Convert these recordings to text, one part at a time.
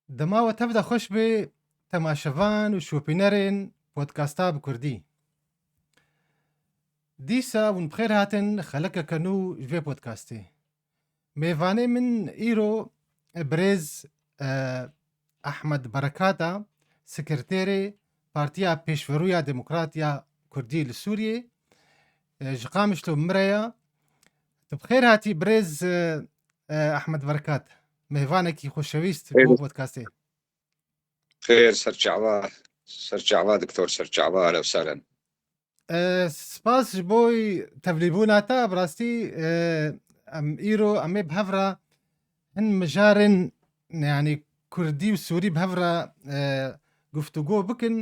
دما تبدا خوش به تماشەوان و شوپینەرên پۆدکاستا بکوردی دیسا ون بخێر هاتن خەلەکەکەن و ژێ پۆدکاستێ mêvanê min îro birêz Ehmed Berekata sekretêrê Partiya Pêşveroya Demokratiya Kurdî li Sûriyê ji Qamişlo Mireya. Tu bixêr hatî birêz Ehmed Berekat, mêvanekî xoşewîst bo podkastê. خير سرجعوا دكتور سرجعوا اهلا وسهلا. سپاس ji bo tevlîbûna te. Bi rastî em îro em ê bi hev re hin mijarên yanî Kurdî û Sûrî bi hev re guftûgû bikin.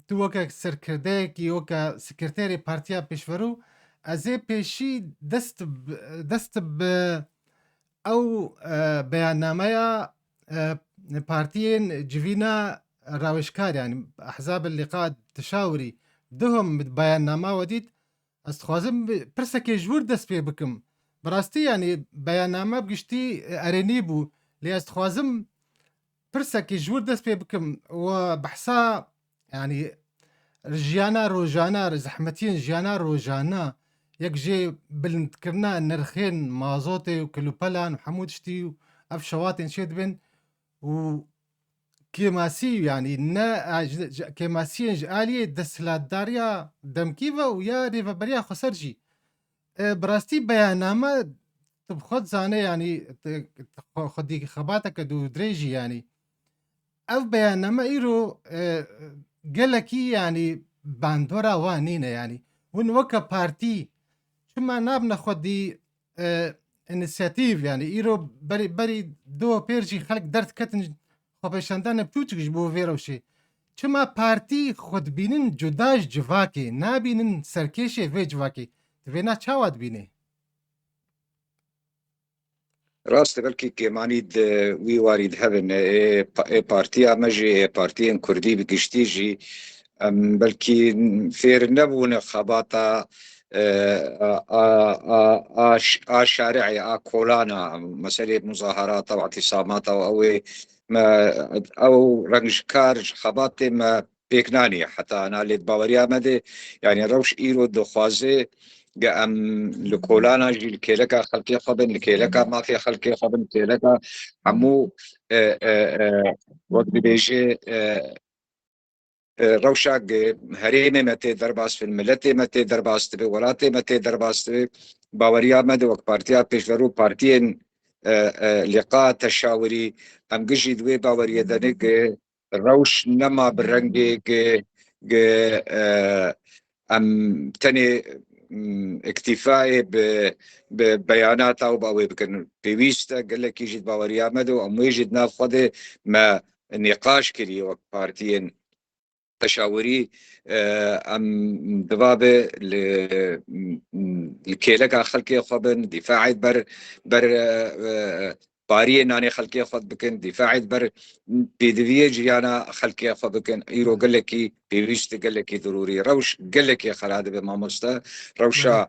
Tu weke serkirdeyekî weke sekretêrê Partiya Pêşverû ez ê pêşî dest bi ew beyannameya partiyên civîna rawêjkar yanî Ehzab Liqa Tişawirî duhum bi beyannama we dît. Ez dixwazim pirsekê ji wir dest pê bikim. Bi rastî yanî beyanname bi giştî erênî bû lê ez dixwazim pirsekê ji wir dest pê bikim we behsa yanî jiyana rojana zehmetiyên jiyana rojana yek jê bilindkirina nirxên mazotê û kilûpelan û hemû tiştî û ev şewatên çê dibin û kêmasî yanî ne kêmasiyên ji aliyê desthilatdariya demkî ve û ya rêveberiya xweser jî. Bi rastî beyanname tu bi xwe dizanî yanî xwedî xebateke dûdirê jî yanî ev beyanname îro gelekî yanî bandora wan nîne yanî hûn weke partî çima nabine xwedî inîsiyatîv yanî îro berî do pêr jî xelk derdketin xwepêşandana pûçik ji bo vê rewşê. Çima partî xwe dibînin cuda ji civakê nabînin serkêşê vê civakê divêna çawa dibînê. راست بلكي كمانيد وي وارد هبن بارتيا مجي بارتيين كردي بكشتيجي بلكي فير نبون خباطة شارعي كولانا مسألة مظاهرات أو اعتصامات أو رنج كارج خباطة ما بيكناني حتى أنا اللي باوريا مدي يعني روش إيرو دخوازي ام لکولانا جیل کلکا خلقی خبن لکلکا مافیا خلقی خبن کلکا همو وقت بیجه روشا هريمه متى درباس في الملت متى درباس تبي ولاتي متى درباس تبي باوريا مد وقت بارتيا بيشفرو بارتيين لقاء تشاوري ام جي دوي باوريا دنك روش نما برنجي ام تاني اكتفائي ببيانات او باوي بكن بيويستا قال لك يجي باوريا مدو ام يجي نافذ ما نقاش كلي وقت بارتيين تشاوري ام دبابه الكيلك خلقي خبن دفاعي بر باري ناني خلقي خد بكن دفاعي بر بيدويه جيانا خلقي خد بكن ايرو قال لك بيويست قال لك ضروري روش قال لك خلاد بمامستا روشا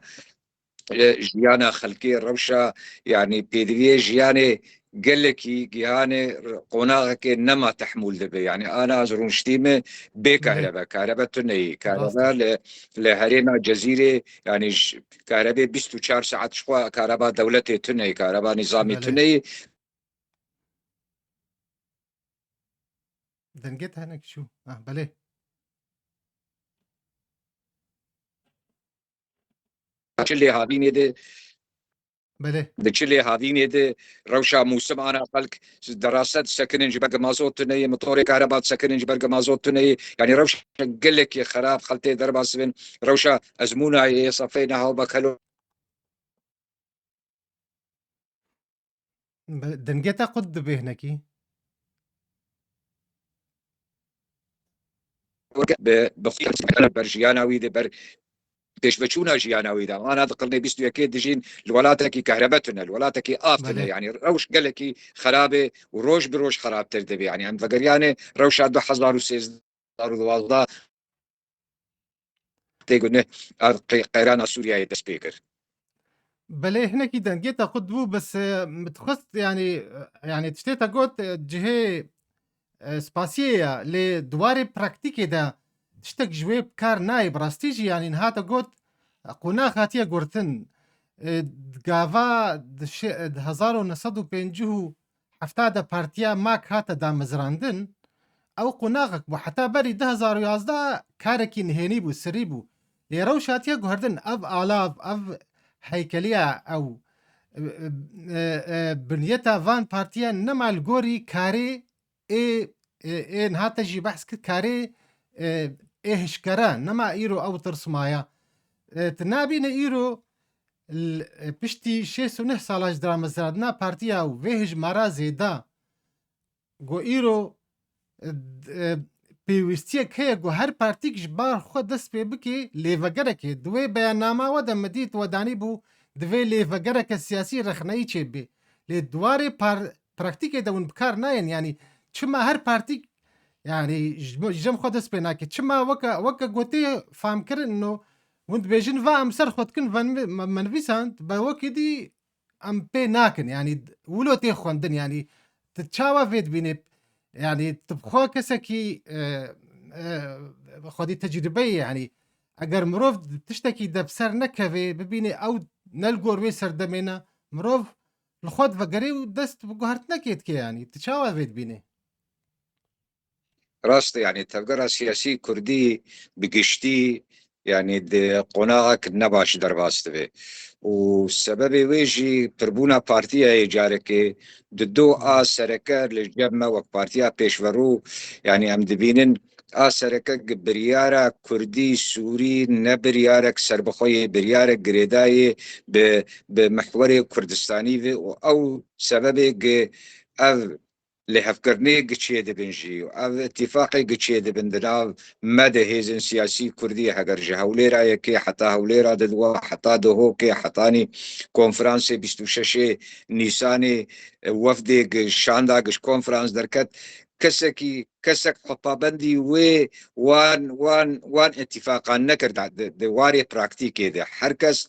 جيانا خلقي روشا يعني بيدويه جياني قال لك جياني قناغك نما تحمل دبي يعني انا ازرون شتيمه كهرباء تني كهرباء لهرينا جزيره يعني كهرباء 24 ساعه شخوا كهرباء دولتي تني كهرباء نظامي تني دنجت هناك شو بله اللي هذين يدي بله دكشلي هذين يدي روشا موسم انا خلق دراسات سكن جبرق مازوت تني موتور كهرباء سكن جبرق مازوت تني يعني روشا قال لك يا خراب خلتي دربا سبن روشا ازمونا صفينا وبكلو دنجتا قد بهنكي بخير برجيانا ويدي بر بيشبشونا جياناوي دا انا ذكرني بيستو اكيد دجين الولاتك كهربتنا الولاتك افتنا يعني روش قالك خرابه وروش بروش خراب تردبي يعني ام فقريانه روش عدو حزار وسيز دار والله تيقولنا قيرانا سوريا يدسبيكر بلي هنا كده جيت قدبو بس متخص يعني تشتيتا قوت جهة سباسية لدواري براكتيكي دا تشتك جويب كار ناي براستيجي يعني نهاتا قوت قناخ هاتيا قورتن دقافا هزارو نصدو بينجوه حفتادا بارتيا ماك هاتا دا مزراندن او قناغك بو حتى بري 2011 كاركي نهيني بو سري بو يروش هاتيا قهردن اف آلاف اف هيكلية او بنيتا فان بارتيا نما الجوري كاري اي نهاتا جي بحث كاري ايه هشكران نما ايرو او ترسمايا تنابي ايرو بشتي شيسو نه سالاج درام زادنا بارتيا و وهج مرا زيدا گو ايرو پێویستیەک هەیە گو هەر پارتیکش بار خۆ دەست پێ بکێ لێڤەگەرەکێ دوێ بەیانناماوە دەمەدیت وەدانی بوو divê lêvegereke siyasî rexneyî çêbê lê dwarê praktîkê de hûn bikar nayên yanî çima her partîk yanî ji cem xwe dest pê nake çima weke gotê famkirin no hûn dibêjin va em ser xwe dikin menivîsan bi wekî dî em pê nakin yanî wilo tê xwendin yanî tu çawa vê dibînê يعني تبخوا كسكي خدي تجربة يعني اگر مروف تشتكي ده بسر نكفي ببيني او نلقور وي سردمينا مروف الخود فقري ودست بقهرت نكيت كي يعني تشاوى فيت بيني راست يعني تفكر سياسي كردي بقشتي يعني دي قناغك نباش درباست به والسبب ويجي تربونا بارتيا جاركي ددو سركة للجمع وك بارتيا بيشورو يعني ام دبينن سركة بريارة كردي سوري نبريارك سربخوي بريارك جريداي بمحور كردستاني او سبب اف لهفكرني قتشي دبنجي او اتفاقي قتشي دبندنا مدى هيزن سياسي كردي حقر جهوليرا يكي حتى هوليرا ددوا حتى دهوكي حتاني كونفرانسي 26 نيساني وفدي شاندا قش كونفرانس دركت كسك خطابندي وان اتفاقا نكر دواري براكتيكي ده حركس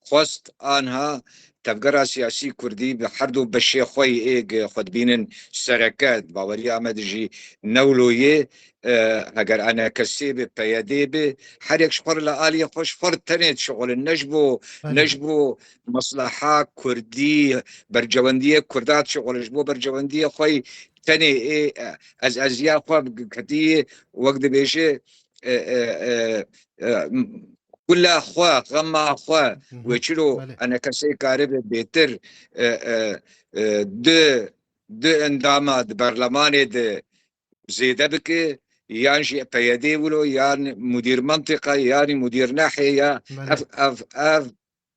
خست آنها تفكر سياسي كردي بحردو بشي خوي ايق خد بينن سركات باوري آمد جي نولوية اگر انا كسيب بياديب حريك شفر لآلي خوش فرد تنيت شغل نجبو مصلحة كردي برجواندية كردات شغل نجبو برجواندية خوي تاني ايه از ازياء خواب كتية وقت بيشي كلها اخوة غما اخوة وچلو انا كسي كارب بيتر دو اندامات برلماني ده زيادة بك يعني بيدي ولو يعني مدير منطقة يعني مدير ناحية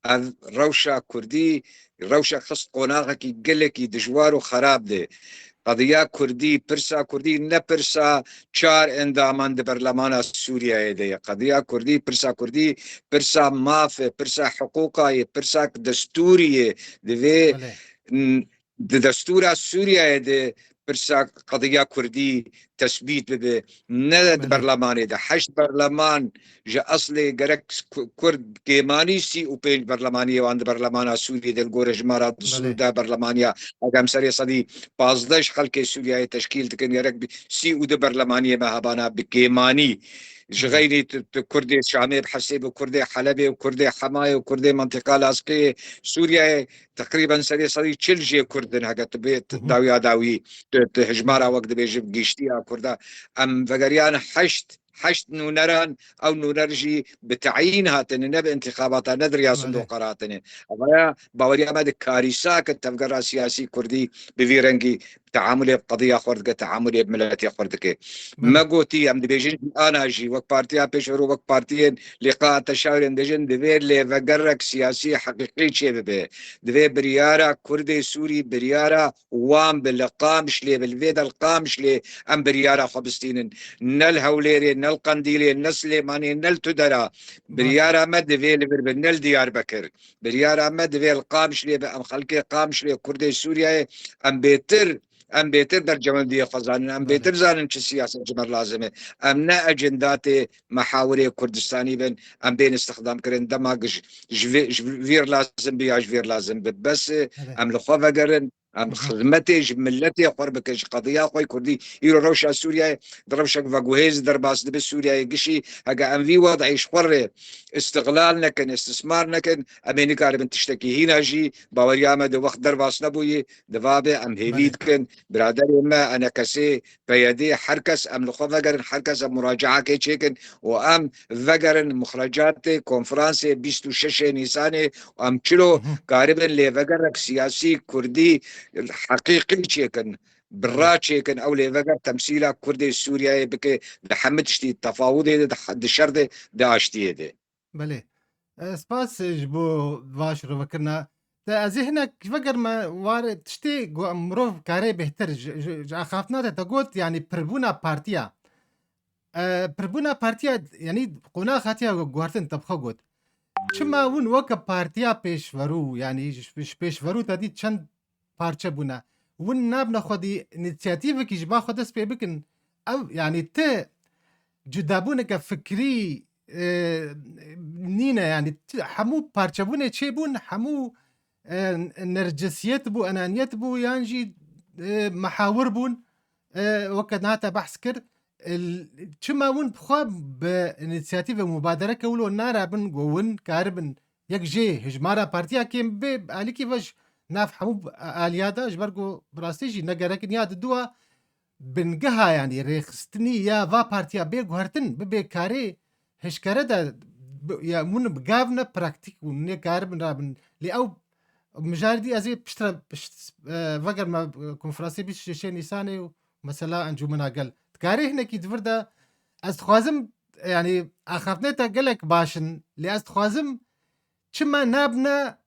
اف روشة كردي روشة خص قناغة كي قلك دجوار وخراب ده قضية كردي برسا كردي نبرسا چار اندامان ده برلمان سوريا ده قضية كردي برسا ماف برسا حقوقا برسا دستوري ده دستور سوريا ده برسا قضية كردي تثبيت به ند برلماني ده 8 برلمان جا اصلي جرك كرد كيماني سي او بيج برلمانية وعند برلمان سوريا ده الجورج مرات السودا برلمانية اقام سري صدي 15 خلق سوريا تشكيل تكن جرك سي او ده برلمانية مهبانا بكيماني غيري كردي شامي بحسيب وكردي حلبي وكردي حماية وكردي منطقة لاصقية سوريا تقريبا سري صدي تشلجي كردن هقت بيت داوي هجمارا وقت بيجي بقيشتيها كردا ام فقريان حشت نونران او نونرجي بتعيينها تنب انتخابات ندري صندوقاتنا اما باوريا مد كارثه كتفقر سياسي كردي بفيرنجي تعاملي بقضيه خردك تعاملي بملتي خردك ما قوتي ام دبيجن انا جي وك بارتيا بيشرو وك بارتيين لقاء تشاور دجن دفير لي فقرك سياسي حقيقي شبه دفير بريارة كردي سوري بريارة وام بالقامش لي بالفيدا القامش لي ام بريارة خبستين نل هوليري نل قنديلي نل سليماني نل تدرا بريارة مد في نل ديار بكر بريارة مد في القامش لي ام خلقي قامش لي كردي سوريا ام بيتر ام بيتر در جمال خزان ام بله بيتر زانن چه سياسه جمر لازمه ام نا اجندات محاوري كردستاني بن ام بين استخدام كرن دماغ جوير لازم بيا جوير لازم بس بله ام لخوا قرن ام مهم. خدمتي ملتي قربك قضيه خوي كردي يرو روشا سوريا دربشك فاغوهيز درباس دب سوريا يقشي هكا ام في وضع يشقر استغلال نكن استثمار نكن امين كاربن تشتكي هنا جي باورياما دو وقت درباس نبوي دفابه ام بله هيفيد كن برادر ما انا كسي بيدي حركس ام لخوا فقرن حركس مراجعه كي تشيكن وام فقرن مخرجات كونفرانس 26 نيسان وام تشلو مهم. قاربا لفقرك سياسي كردي الحقيقي تشيكن بله برا تشيكن او لفقر تمثيل كردي سوريا بك لحمتشتي التفاوض دشرد داشتي ده بله سپاس جبو باش رو وکرنا تا از هناك فقر ما وارد تشتي مروف كاري بهتر خافنا تا قلت يعني بربونا بارتيا بربونا بارتيا يعني قونا خاتيا گوارتن تبخا قلت چما ون وک پارتیا پیشورو یعنی پیشورو تا دی چند پارچه بونا ون نابنا خودی انیشیتیو کی جبا خود اس پی بکن او يعني ت جدابونك فكري نينا يعني حمو بارچبونه چه بون حمو نرجسيت بو انانيت بو يانجي محاور بون وقت ناتا بحث كر چما ون بخوا بانيشيتيف مبادره كولو نارا بن گون كاربن يك جي هجمارا بارتيا كيم به علي كيفاش ناف حمو اليادا جبرگو براستيجي نگرك نياد دوا بنگها يعني ريخستني يا فا بارتيا بي گوهرتن ببي كاري هشكره دا يا من بگاونا براكتيك وني كاربن رابن لي او مجاردي ازي بشترا فقر ما كونفرانسي بيش شي نيساني ومثلا انجمنا قال تكاري هنا كي دفردا از خوازم يعني اخافنيتا قالك باشن لي از خوازم چما نابنا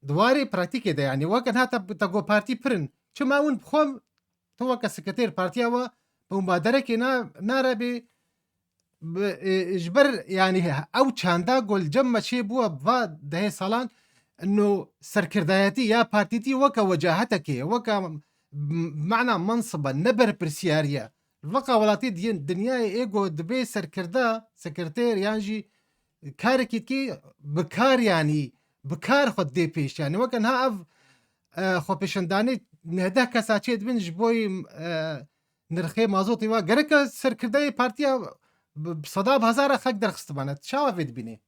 دواري براكتيكي دا يعني وقت هاتا تاقو بارتي برن چما ون بخوم تو كسكرتير بارتيا و بمبادره كي نارا بي اجبر يعني او چاندا گل جمع شي بو با ده سالان انه سركردايتي يا بارتيتي وكا وجاهتك وكا بمعنى منصبا نبر برسياريا الوقا ولاتي دين دنيا ايجو دبي سركردا سكرتير يانجي كاركي كي بكار يعني بكار خد دي بيش يعني وكان ها اف خو پیشندانی نهده کسا چید بین جبوی نرخی مازوتی و گرک سرکردای پارتیا بصداب هزار خلق درخست بانت شاوه فيد بینی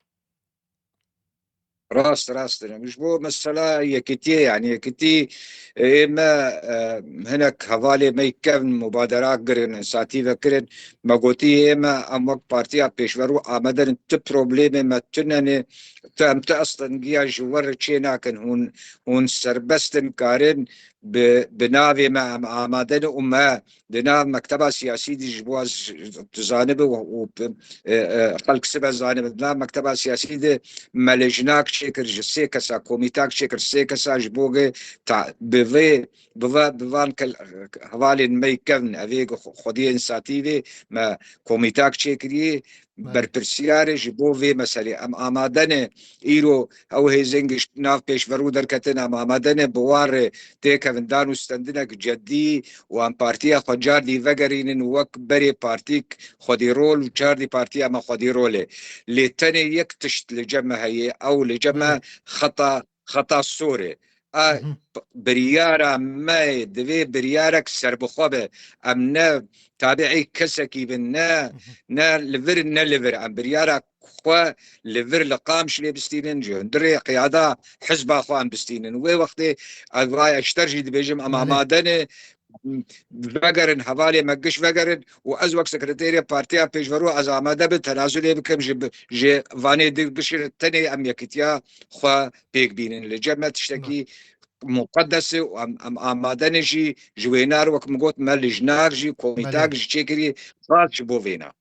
راست مش بو مسألة يكتي يعني يكتي ما هناك حوالي ما يكون مبادرات قرن ساتيفا قرن ما قوتي ما امك بارتيا بيشورو آمدن بروبليم ما تنن تم اصلا جيا جوار تشينا كان هون سربستن قارن بناوي ما آمدن وما بناو مكتبة سياسي دي جبواز تزانب وخلق سبع زانب بناو مكتبة سياسي دي مالجناك شكر سيكسا كوميتاك شكر سيكسا جبوغي تاع بفان حوالي ميكن افيغ خودي انساتيفي ما كوميتاك شكري بله برپرسیار جبو وی مسئله ام آمادن ایرو او هیزنگش ناف پیش ورو درکتن ام آمادن بوار تیک وندانو استندنک جدی و ام پارتیا خجار دی وگرینن وک بری پارتیک خودی رول و چار دی پارتیا ما خودی روله لتني يكتشت لجمع هي او لجمع بله خطا السوري مهم. بريارة ما دوي بريارك سربخوبة ام نا تابعي كسكي بنا مهم. نا ليفر ام بريارة خوا ليفر لقامش لي بستينن جندري قيادة حزب اخو ام بستينن وي وقتي اغاي اشترجي بيجم ام بله امادنه وگرن حوالی مگش وگرن و از وقت سکرتیری پارتیا پیشورو از آماده به تنازلی بکم جه وانی دیگ بشیر تنی ام یکتیا خوا پیگ بینن لجمع تشتکی مقدسه و ام آماده نجی جوینار وکم گوت ملجنار جی کومیتاک بله جی چکری خاص جبو وینا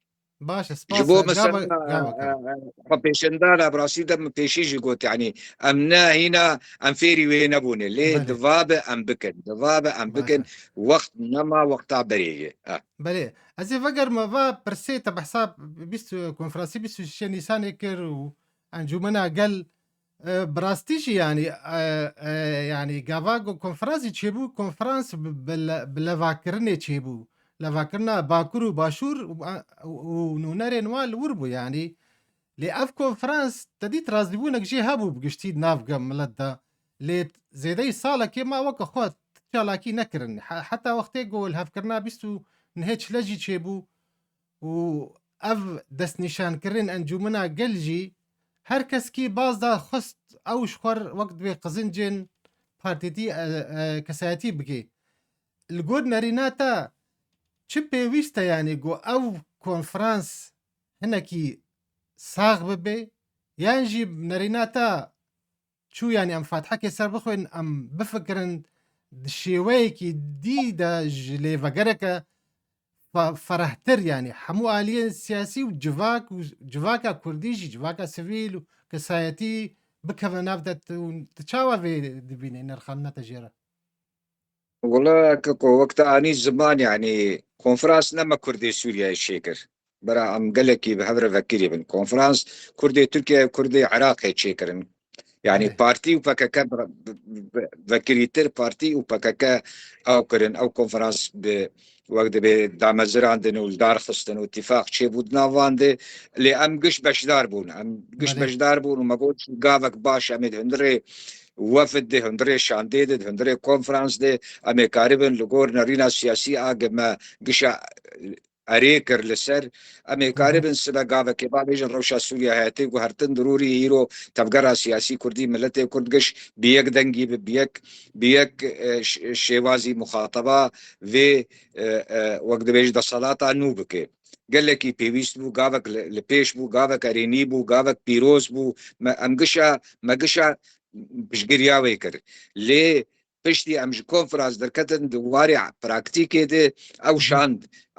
باش سپاس جبو مثلا قاوة كم بيشندانا براسي دم بيشيجي قلت يعني امنا هنا ام فيري وين ابوني ليه بله دضابه ام بكن باشا وقت نما وقت بريه بله از فقر ما فا برسيت بحساب بيستو كونفرانسي بيستو شي نيسان يكر و انجمنا قل براستيش يعني يعني گاوا کنفرانسی چێبوو کنفرانس بلەڤاکردنێ چێبوو لەڤاکردنا باکوور و باشوور و نونەرێن وا لور بوو یعنی لێ ئەف کۆنفرانس دەدیت ڕازیبوونەك ژێ هەبوو بگشتی ناوگەم ملەتدا لێ زێدەی ساڵێکێ ماوەکە خۆت چالاکی نەکردن حتا وەختێک گۆ هەفکردنا بیست و نهێ چلەجی چێبوو و ئەv دەستنیشانکردن ئەنجومنا گەلجی هەر کەسکی بازدا خست ئەوش خوەر وەک دوێ قزنجێن پارتێتی کەسایەتی بگێ li گۆر نەریناتە چ پێویستە یانی گۆ ئەو کۆنفرانس هەنێکی ساغ ببێ یان ژی نەریناتە چوو ینی ئەم فاتحەکێ سەر بخوێن ئەم بفکرن شێوەیەکی دیدە لێڤەگەرەکە فرحتر يعني حمو آليين سياسي وجواكا كرديجي جواكا سيفيل وكسايتي بكفا نافدت تشاوا في دبيني نرخمنا تجيرا والله كوكو وقت اني زمان يعني كونفرانس نما كردي سوريا الشيكر برا ام قال لك بهبر فكري بن كونفرانس كردي تركيا كردي عراق شيكرن يعني بله بارتي وبكاكا فكريتر بارتي وبكاكا او كرن او كونفرانس وقت دامزر عندنا ولدار خصتن واتفاق شي بودنا فاندي اللي ام قش بشدار بون ام قش بله بشدار بون وما قلتش قافك باش امد هندري وفد ده هندري شاندي ده هندري كونفرانس ده امي قاربا لغور نارينا سياسي اقما قشا اريكر لسر امي قاربا سبا قافا كباب يجن روشا سوريا هاتي وهرتن ضروري هيرو تبقرا سياسي كردي ملتي كرد قش بيك دنجي بيك شيوازي مخاطبة في وقت بيج دا صلاة نوبكي قال لك بيويست بو قافك لبيش بو قافك اريني بو قافك بيروز بو ما قشا بشگریاوی کرد لی پشتی امج کنفرانس درکتن دواری پراکتیکی ده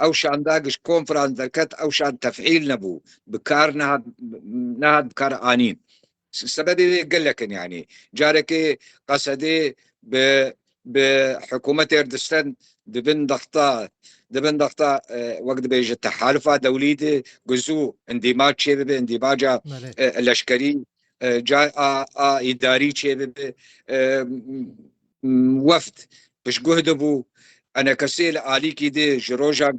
او شانداگش کنفرانس درکت او شاند تفعیل نبو بکار نهاد بکار آنین سببی قال لكن يعني جارك قصدي بحكومة اردستان دبن ضغطة وقت بيجي تحالفات دولية جزء اندماج شبه اندماج بله لشكري جا إداري شبه وفد بش جهد بو انا كسي آلی کی ده جروجا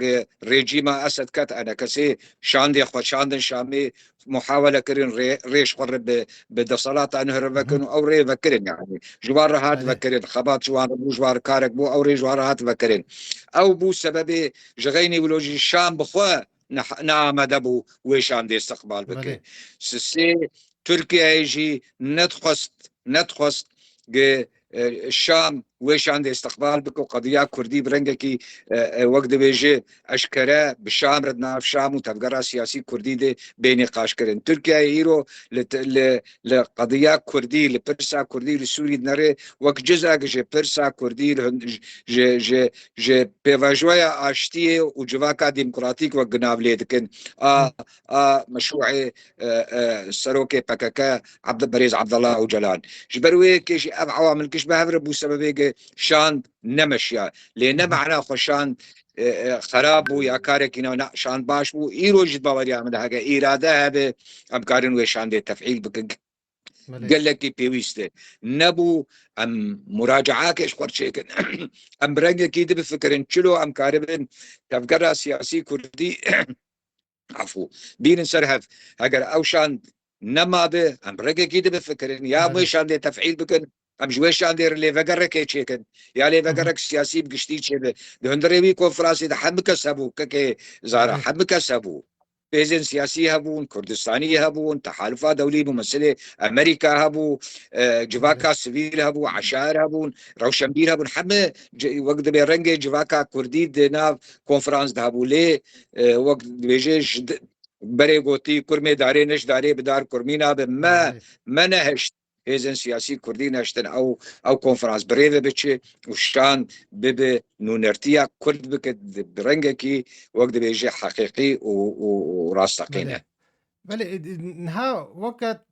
رژیم اسد کت انا كسي شاندي خو شاندن شامي محاولة كرين ريش قرب بدصلات انه ربكن او ري فكرين يعني جوار هات بله فكرين خبات جوار بو جوار كارك بو او ري جوار هات فكرين او بو سبب جغيني ولوجي الشام بخوا نعم دبو ويشان دي استقبال بك بله سي تركيا يجي نتخست الشام ويش عندي استقبال بكو قضية كردي برنجكي وقت بيجي أشكرا بالشام ردنا في شام وتفقرا سياسي كردي دي بين نقاش كرن تركيا يرو لقضية كردي لبرسا كردي لسوري نري وقت جزء جي برسا كردي جي بيفاجويا اشتيه وجواكا ديمقراطيك وقناف ليدكن مشروعي سروكي بكاكا عبد البريز عبد الله وجلال جبروي كيش اب عوامل كيش بهبر بو سببي شان نمشيا لان معنا خوشان خراب بو يا كاركينا شان باش بو ايرو جد باوريا من هاga اراده هذا ابكارن وشان دي تفعيل بك بله قال لك بيويسته نبو ام مراجعه كيش قرشيكن ام برنگ كيد بفكرن شلو ام كاربن تفكر سياسي كردي عفو بين سرهف اگر اوشان نما به ام برنگ كيد بفكرن يا بله ويشان دي تفعيل بكن ام جويشان دير اللي فقرك يشيكن يا لي فقرك سياسي بقشتي شبه دهندري كونفرانسي ده حمك سبو ككي زارا بله حمك سبو بيزن سياسي هبون كردستاني هبون تحالفات دولي ممثلة أمريكا هبو بله جواكا سيفيل هبو عشائر هبون روشنبير هبون حمى وقت بيرنجي جواكا كردي دينا كونفرانس ده هبو ليه وقت بيجي بري قوتي كرمي داري نش داري بدار كرمينا بما بله ما نهشت بيزن سياسي كردي نشتن أو كونفرانس بريفة بتشي وشان ببي نونرتيا كرد بكت برنجكي وقت بيجي حقيقي وراستقينه بله بله نها وقت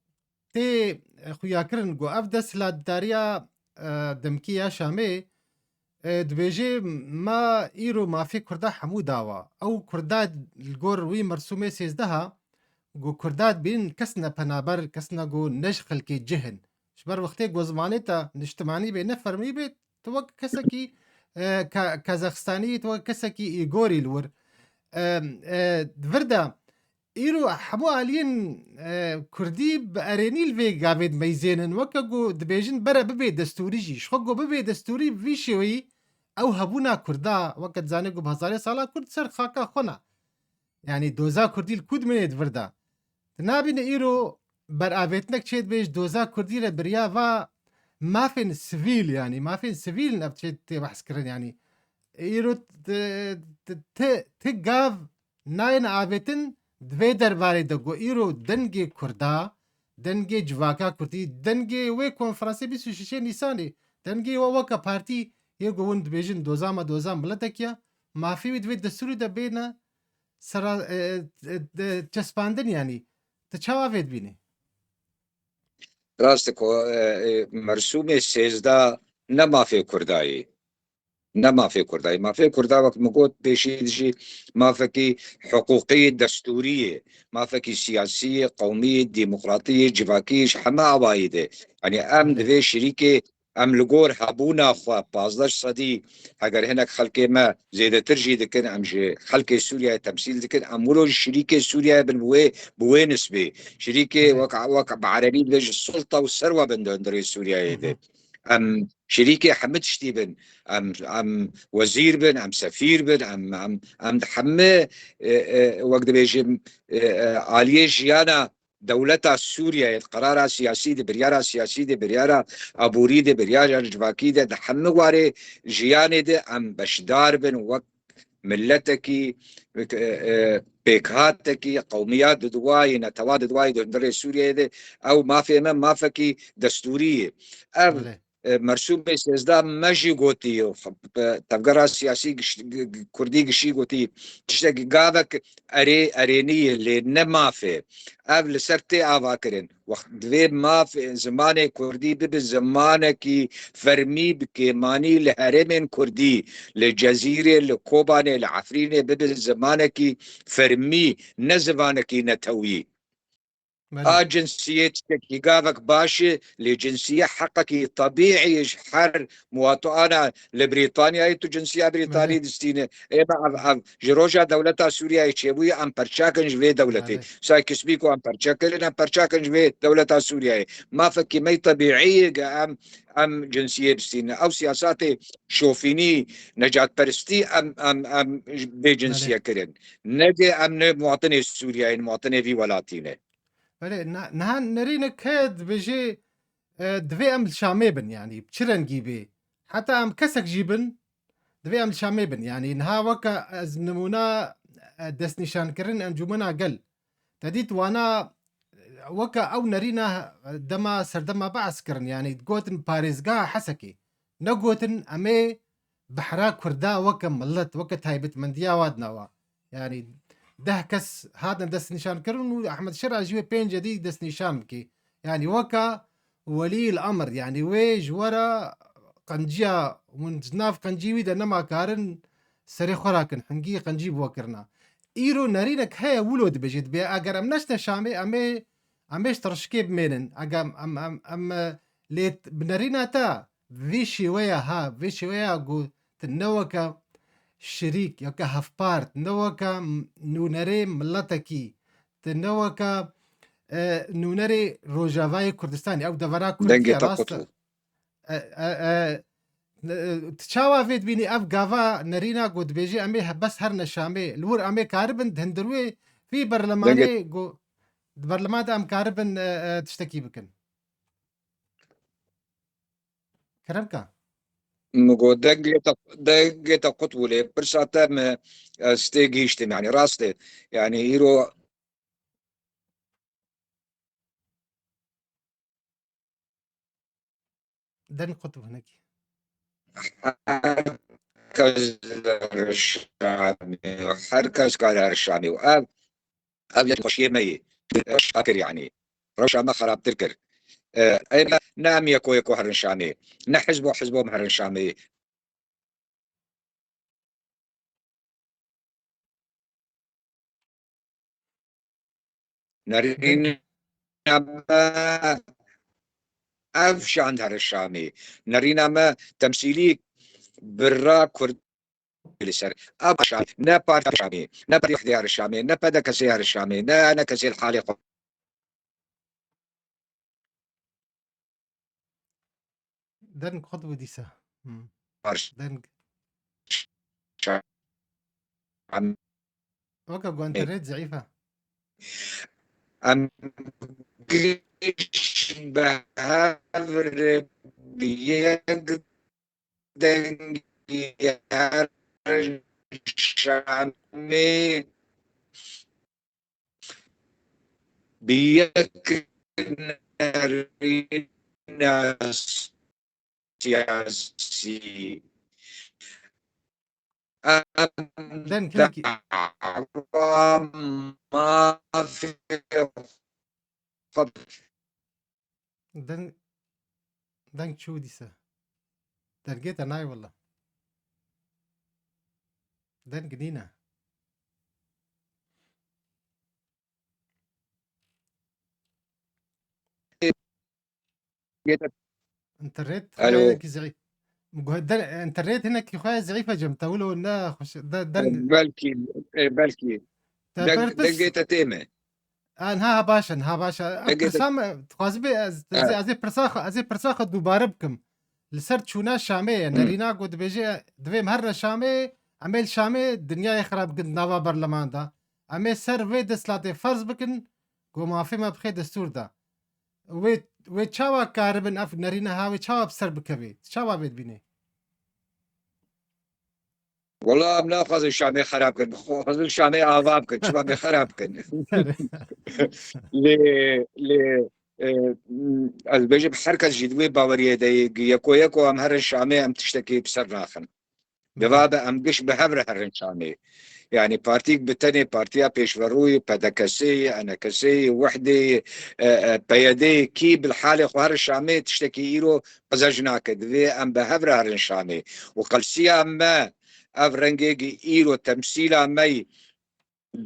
تي خویاکردن گو اف دست لادداریا دمکیە شامێ دبێژێ ما ئیرۆ مافی کووردا هەموو داوە ئەو کووردا گۆڕ وی مەرسومێ سێزدەها جو كردات بين كسنا بنابر كسنا جو نش خلقي جهن شبر وقتي جو زمانيتا نجتمعني بين نفر مي بيت توك كسكي كازاخستاني توك كسكي إيغوري الور فردا إيرو حمو علين كردي بأريني الفي قابد ميزينن وكاقو دبيجن برا ببي دستوري جي شخوقو ببي دستوري في شوي أو هبونا كردا وقت زانيقو بهزاري صالا كرد سر خاكا خونا يعني دوزا كردي الكود منيد فردا نابين إيرو برآبتنك تشيد بيش دوزا كردي لبريا فا ما فين سفيل يعني ما فين سفيل نبتشيد بحث كرن يعني إيرو تقاف ناين آبتن دوی درباره دگو ایرو دنگی کردا دنگی جواکا کردی دنگی وی کنفرانسی 26 نیسانی دنگی وکا پارتی یه گوند بیجن دوزام ملتکیا مافی وی دوی دستوری دا بینا سرا چسپاندن يعني تشاوا فيد بيني راستك مرسوم سيزدا نما في كرداي نما في كرداي ما في كردا وقت مقود بيشيدشي ما فكي حقوقية دستورية ما فكي سياسية قومية ديمقراطية جواكيش حما عوايدة يعني ام دوي شريكة ام لغور هابونا خوا 15 صدي اگر هناك خلقه ما زيادة ترجي دكن ام جي خلقه سوريا تمثيل دكن امولو شريكة سوريا بوين نسبة شريكة وقع بعربي بيج السلطة والثروة بندري سوريا يدي ام شريكة حمد شتيبن ام وزير بن ام سفير بن ام حمه وقت بيجي عالية جيانا دولتا سوريا قرارها سياسي دي بريارا سياسي دي بريارا ابوري دي بريارا جواكي دي حمه واري جياني دي ام بشدار بن وقت ملتكي بيكهاتكي قوميات دواي نتواد دواي در سوريا دي او ما في ما فكي دستورية مرسوم سيزدا ماجي قوتي تفقرا سياسي كردي قشي قوتي تشتاق قابك ارينية اللي نما في قبل سرتي افاكرين وقت دوي ما في زمانه كردي بب زمانه كي فرمي بكيماني لهرمين كردي لجزيرة لكوباني لعفريني بب زمانه كي فرمي نزمانه كي نتوي جنسيتك يقابك باشي لجنسية حقك طبيعي حر مواطنة لبريطانيا ايتو جنسية بريطانية دستينة ايما جروجا دولتا سوريا يشيبوي ام برشاكن جوي دولتي ساي كسبيكو ام برشاكن جوي دولتا سوريا ما فكي مي طبيعية ام جنسية دستينة او سياسات شوفيني نجات برستي ام بجنسية كرن نجي ام مواطنة سوريا مواطنة في ولاتينه بله نهان نرينا كاد بيجي دوی ام شامي بن يعني بشرن جيبي حتى ام كسك جيبن دوی ام شامي بن يعني نها وكا از نمونا دس نشان كرن انجمنا قل تديت وانا وكا او نرينا دما سردما بعس كرن يعني تقوتن باريزقا حسكي نقوتن امي بحرا كردا وكا ملت وكا تايبت منديا وادنا يعني ده كس هذا دس نشان كرن احمد شرع جوي بين جديد دس نشان كي يعني وكا ولي الامر يعني ويج ورا قنجيا من جناف قنجيوي ده نما كارن سري خوراكن حنجي قنجي بوكرنا ايرو نارينك هيا ولود بجد بي اگر ام نشتا شامي اميش ترشكيب مينن اگام ام ليت بنارينا تا فيشي ويا قو تنوكا شريك يوكا هاف بارت نوكا نونري ملتكي تنوكا نونري روجافاي كردستاني او دفرا كردية راست تشاوا فيد بيني اف غافا نرينا قد بيجي امي بس هرنا شامي الور امي كاربن دهندروي في برلماني جو برلمان دا ام كاربن تشتكي بكن كرمكا مقو دقيت قطولي برساتا ما استيقيشتم يعني راستي يعني يرو دن قطب هناك حركز الشامي وحركز قال الشامي وقال أبيض خشيه مي شاكر يعني روشا ما خراب تركر أي نعم يكو حرن شامي حزبه محرن شامي نرينا ما أفش عند هر الشامي نرينا ما تمثيلي برا كرد لسر أبا شامي نا بارتي شامي نا بدي وحدي هر الشامي نا بدا كسي هر الشامي نا أنا كسي الحالي دنك خطوة ديسا. قارش دنك شامي وقع جو انترنت ضعيفة. أم جيش بهذر بيقدن يا شامي بيك ناس سياسي دنك دعوة هيك. ما في فضل دنك دنك شو ديسا. تلقيتها ناي والله. دنك دينا. انترنت خويا الو هناك ضعيف. انترنت هناك خويا ضعيفة جم تقولوا لا خش دن. بلكي بلكي تبربس. دقيقة تيمة انها باشا انها باشا دقيقة برسام تخازبي از برساخ دوباره بكم لسرت شونا شامي نرينا قد بيجي دبي مهرنا شامي عمل شامي الدنيا يخرب قد نوا برلمان دا عمل سر في دسلاتي فرض بكن قو ما في ما بخي دستور دا وي تشاوا كاربن اف نرينا هاوي تشاوا بسر بكبي تشاوا بيت بيني. والله منافذ الشامي خراب كن خذ الشامي آذاب كن شبابي خراب كن ل ل از بيجي بحركة جدوى باورية دي يكو أم هر الشامي أم تشتكي بسر راخن بله جواب أم قش بهبر هر الشامي يعني بارتيك بتاني بارتيا بيشوروي بدكسي أنا كسي وحدي بيدي كي بالحالة خوار الشامي تشتكي إيرو قزجنا كدوي أم بهبر هر الشامي وقلسيا ما أفرنجي إيرو تمثيلا مي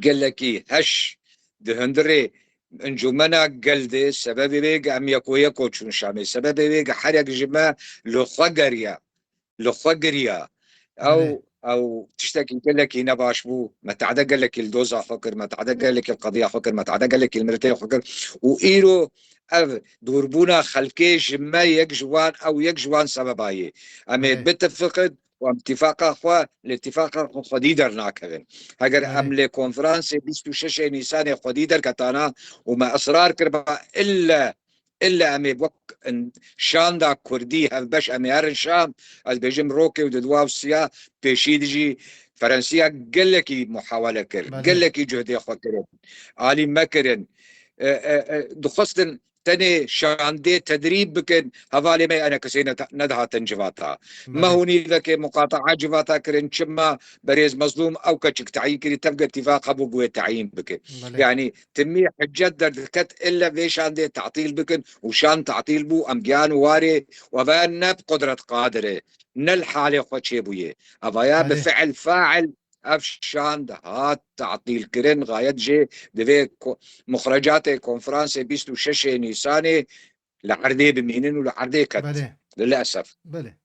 قال لك هش دهندري انجمنا قلدي سبب بيجا أم يكو تشون شامي سبب بيجا حرق جما لخقريا بله او تشتكي قال لك نباش بو ما تعدا قال لك الدوزة فكر ما تعدا قال لك القضية فكر ما تعدا قال لك المرتين فكر وإيرو دوربونا خلكي جما يكجوان او يكجوان سبباي امي بله بتفقد واتفاق اخوة الاتفاق اخوة خديدر ناكرن هاگر بله املي كونفرانس 26 نيسان خديدر كتانا وما اصرار كربا الا امي بوك شاندا كردي هف باش امي هرن شام از بيجم روكي وددواو سيا بيشيدجي فرنسيا قال لك محاولة كر قال بله لك جهدي خطر علي مكرن دخستن تاني شاندي تدريب بكن هفالي ما انا كسينا ندها تنجفاتها ما بله هوني ذاك مقاطعة جفاتها كرن شما بريز مظلوم او كتشك تعيين كري تبقى اتفاق ابو بوي تعيين بكن بله يعني تمي حجت دردكت الا في شاندي تعطيل بكن وشان تعطيل بو امجان واري وبان بقدرة قادرة نل حالي خوشي بويه افايا بله بفعل فاعل افشان هات تعطيل كرن غايت جي دفي مخرجات كونفرانس 26 نيساني لعردي بمينين ولعردي كت بله للاسف. بله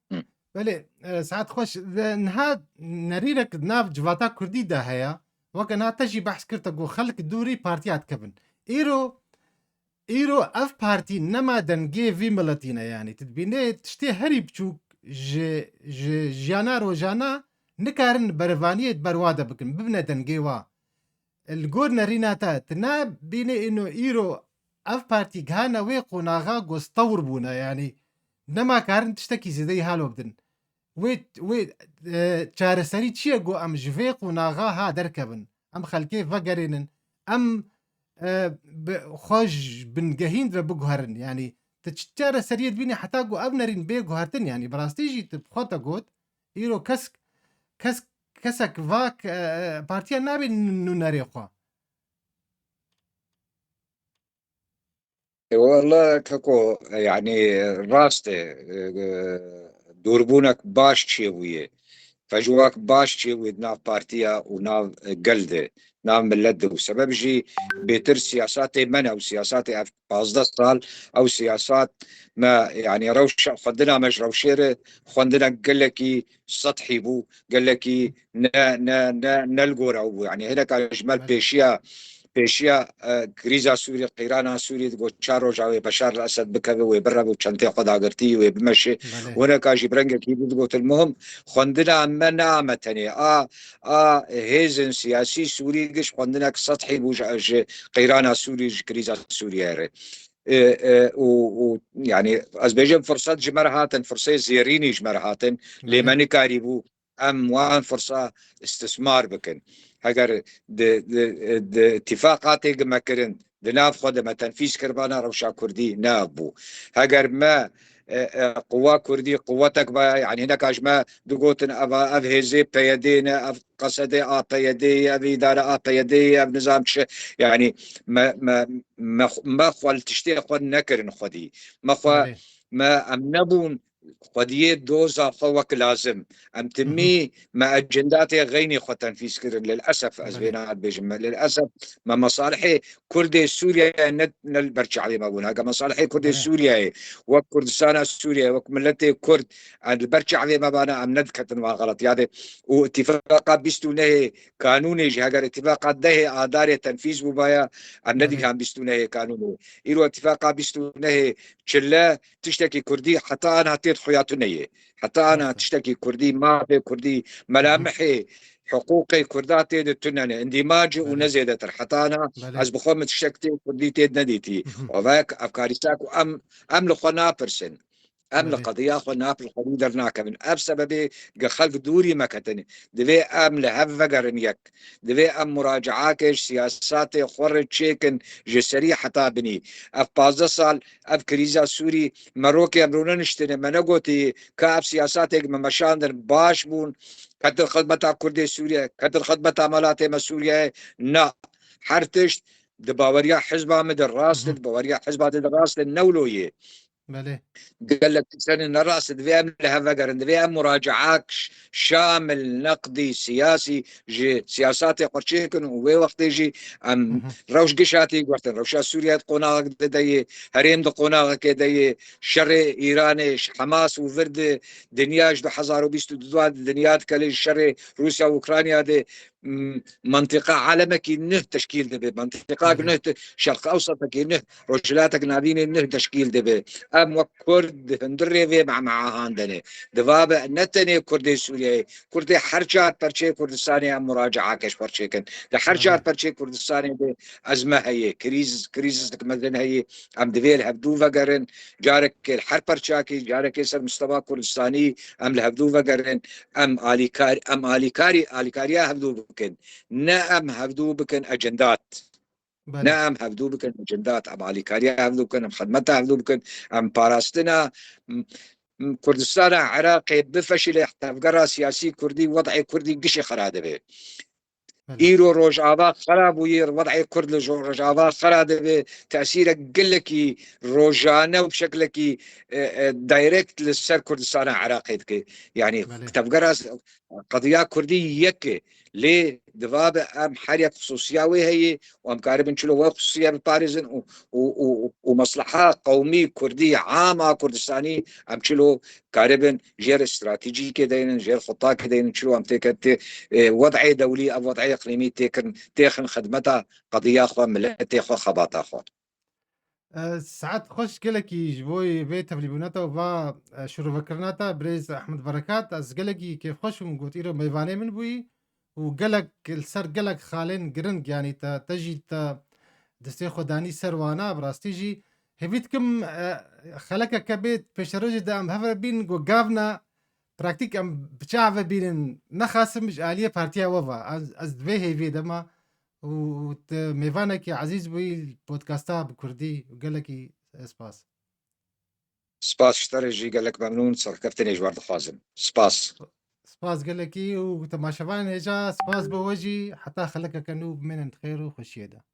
بله ساعات خوش نها نرينك ناف جواتا كردي دا هيا وكان تجي بحث كرتا جو خلق دوري بارتيات كبن ايرو اف بارتي نما دنگي في ملتينا يعني تدبيني تشتي هري بچوك جانا روجانا نكارن بروانية برواده بكن ببنا دنگي وا الجور نريناتا تنا بيني انه ايرو اف بارتي غانا وي قناغا غوستور بونا يعني نما كارن تشتكي زي هالو بدن ويت چارەسەری چییە گۆ ئەم ژڤێق و ناغا ها دەرکەبن ئەم خەلکێ ڤەگەرێنن ئەم خۆش بنگەهین بە بگوهرن ینی چارەسەریت بینی حتا گو ئەv نەرین بێ گوهرتن ینی بەڕاستیژی بخۆتە گوت ئیرۆ کەس کەسێک ڤاک پارتیە نابێت نونەرێخوا. والله كاكو يعني راستي دوربونك باش تشيويه فجواك باشي ودناف بارتيا وناف قلده ناف ملده وسبب جي بيتر سياساتي من او سياساتي 15 سال او سياسات ما يعني روش خدنا مش روشيره خدنا قال لك سطحي بو قال لك نلقوا او يعني هناك اجمال بله بيشيا بيشيا كريزا سوري قيرانا سوري تقول شارو جاوي بشار الاسد بكبه ويبرب وشنتي قد عقرتي ويبمشي بله هناك اجي برنجا كي بتقول المهم خندنا منا تاني هيزن سياسي سوري قش خندنا سطحي بوج قيرانا سوري كريزا سوري هيري ويعني ازبيجن فرصات جمرهاتن فرصه زيريني جمرهاتن بله لمن كاريبو ام وان فرصه استثمار بكن هجر د اتفاقات ما كرن دناف خدمه تنفيذ كربانا روشا كردي نابو هجر ما قوة كردي قوتك يعني هناك أجمع دقوتن أبا أب هزي بيدينا أب قصدي بيدي أب إدارة بيدي أب نظام يعني ما خو تشتي خو نكرن خدي ما خو بله ما أم نبون قضية دوزا خوك لازم أم تمي ما أجنداتي غيني خو تنفيذ كرن للأسف بله أزبينا بيجم للأسف ما مصالحي كردي سوريا نل برجع علي ما أقول هذا مصالحي كردي بله سوريا وكردستان سوريا وملتي كرد البرجع علي ما بانا أم ندكت ما غلط يعني واتفاقات بيستونه قانوني جهاجر اتفاقات ده آدار تنفيذ مبايا أم ندي بله كان بيستونه قانوني إيرو اتفاقات بيستونه شلا تشتكي كردي حتى أنا هتيت حياتني حتى أنا درسته تشتكي كردي ما في كردي ملامحي حقوقي كرداتي دتنن اندماج بله ونزيدت حتى انا بله از بخوم تشتكتي كرديتي نديتي وذاك افكاريتاك ام لخنا برسن ام بله القضيه خو نابل خو درناك من اب سبب خلق دوري مكتني دبي ام لهفقرن يك دبي ام مراجعاكش سياسات خور تشيكن جسري حتى بني اف 15 سال اف كريزا سوري مروكي امرون نشتني منغوتي كاب سياساتك مشاندر باش بون كتر خدمتا كردي سوريا كتر خدمتا مالاتي ما سوريا نا حرتشت دباوريا حزبا مدر راس دباوريا حزبا مدر راس النولويه بله قال لك سنة الرأس دفيام لها فقر دفيام مراجعات شامل نقدي سياسي جي سياساتي قرشيكن ووي وقت يجي ام روش قشاتي وقت روشا سوريا قناغ دي هريم دو قناغ كدي شر ايراني حماس وفرد دنياج دو حزارو بيستو دواد دنيات كالي شر روسيا واوكرانيا دي منطقة عالمك نه تشكيل دبي منطقة بله نه شرق اوسط نه رجلاتك نادين نه تشكيل دبي ام وكرد هندري مع هاندني دبابة نتني كردي سوريا كردي حرجات برشي كردستاني ام مراجعة كش برشي كن ده بله حرجات برشي كردستاني دي ازمة هي كريز مثلا هي ام دفيل هبدو فقرن جارك الحرب برشاكي جارك يسر مستوى كردستاني ام لهبدو فقرن ام اليكاريا هبدو بكن نعم هبدو بكن اجندات بله نعم هفدو بكن اجندات ام اليكاريا هفدو بكن ام خدمتها هفدو بكن ام باراستنا كردستان عراقي بفشل حتى فقرا سياسي كردي وضعي كردي قشي خراد به بله ايرو روجافا خراب وير وضعي كرد روجافا خراب به تاثيره قلكي روجانا وبشكلكي دايركت للسر كردستان عراقي يعني بله تفقرا قضيه كردي يك ليه دفابة ام حريه خصوصيه هي وام قارب شلو خصوصيه بباريزن ومصلحه قومي كرديه عامه كردستاني ام شلو قاربا جير استراتيجي كدين جير خطه كدين شلو ام تكت وضعي دولي او وضعي اقليمي تيخن خدمتها قضيه اخوان ملتي اخوان خباط اخوان ساعات خوش گلکی جبوی وی تبلیغوناتا و شروع کرناتا بريز احمد بركات از گلکی كيف خوشم قلت إيرو ميواني من بوي وقلك السر قلك خالين قرنق يعني تجي دستي خداني سروانا براستيجي هبيتكم خلك كبيت بشروج دا ام هفر بين جو قافنا براكتيك ام بشعب بين نخاسم مش آلية بارتيا وفا از دوي هيفي دما وميفانك يا عزيز بوي البودكاستا بكردي وقال لك سباس سباس اشترجي قال لك ممنون صركفتني جوار خازم سباس سباس قال لك وتماشفان هجا سباس بوجي حتى خلك كنوب من خير وخشيده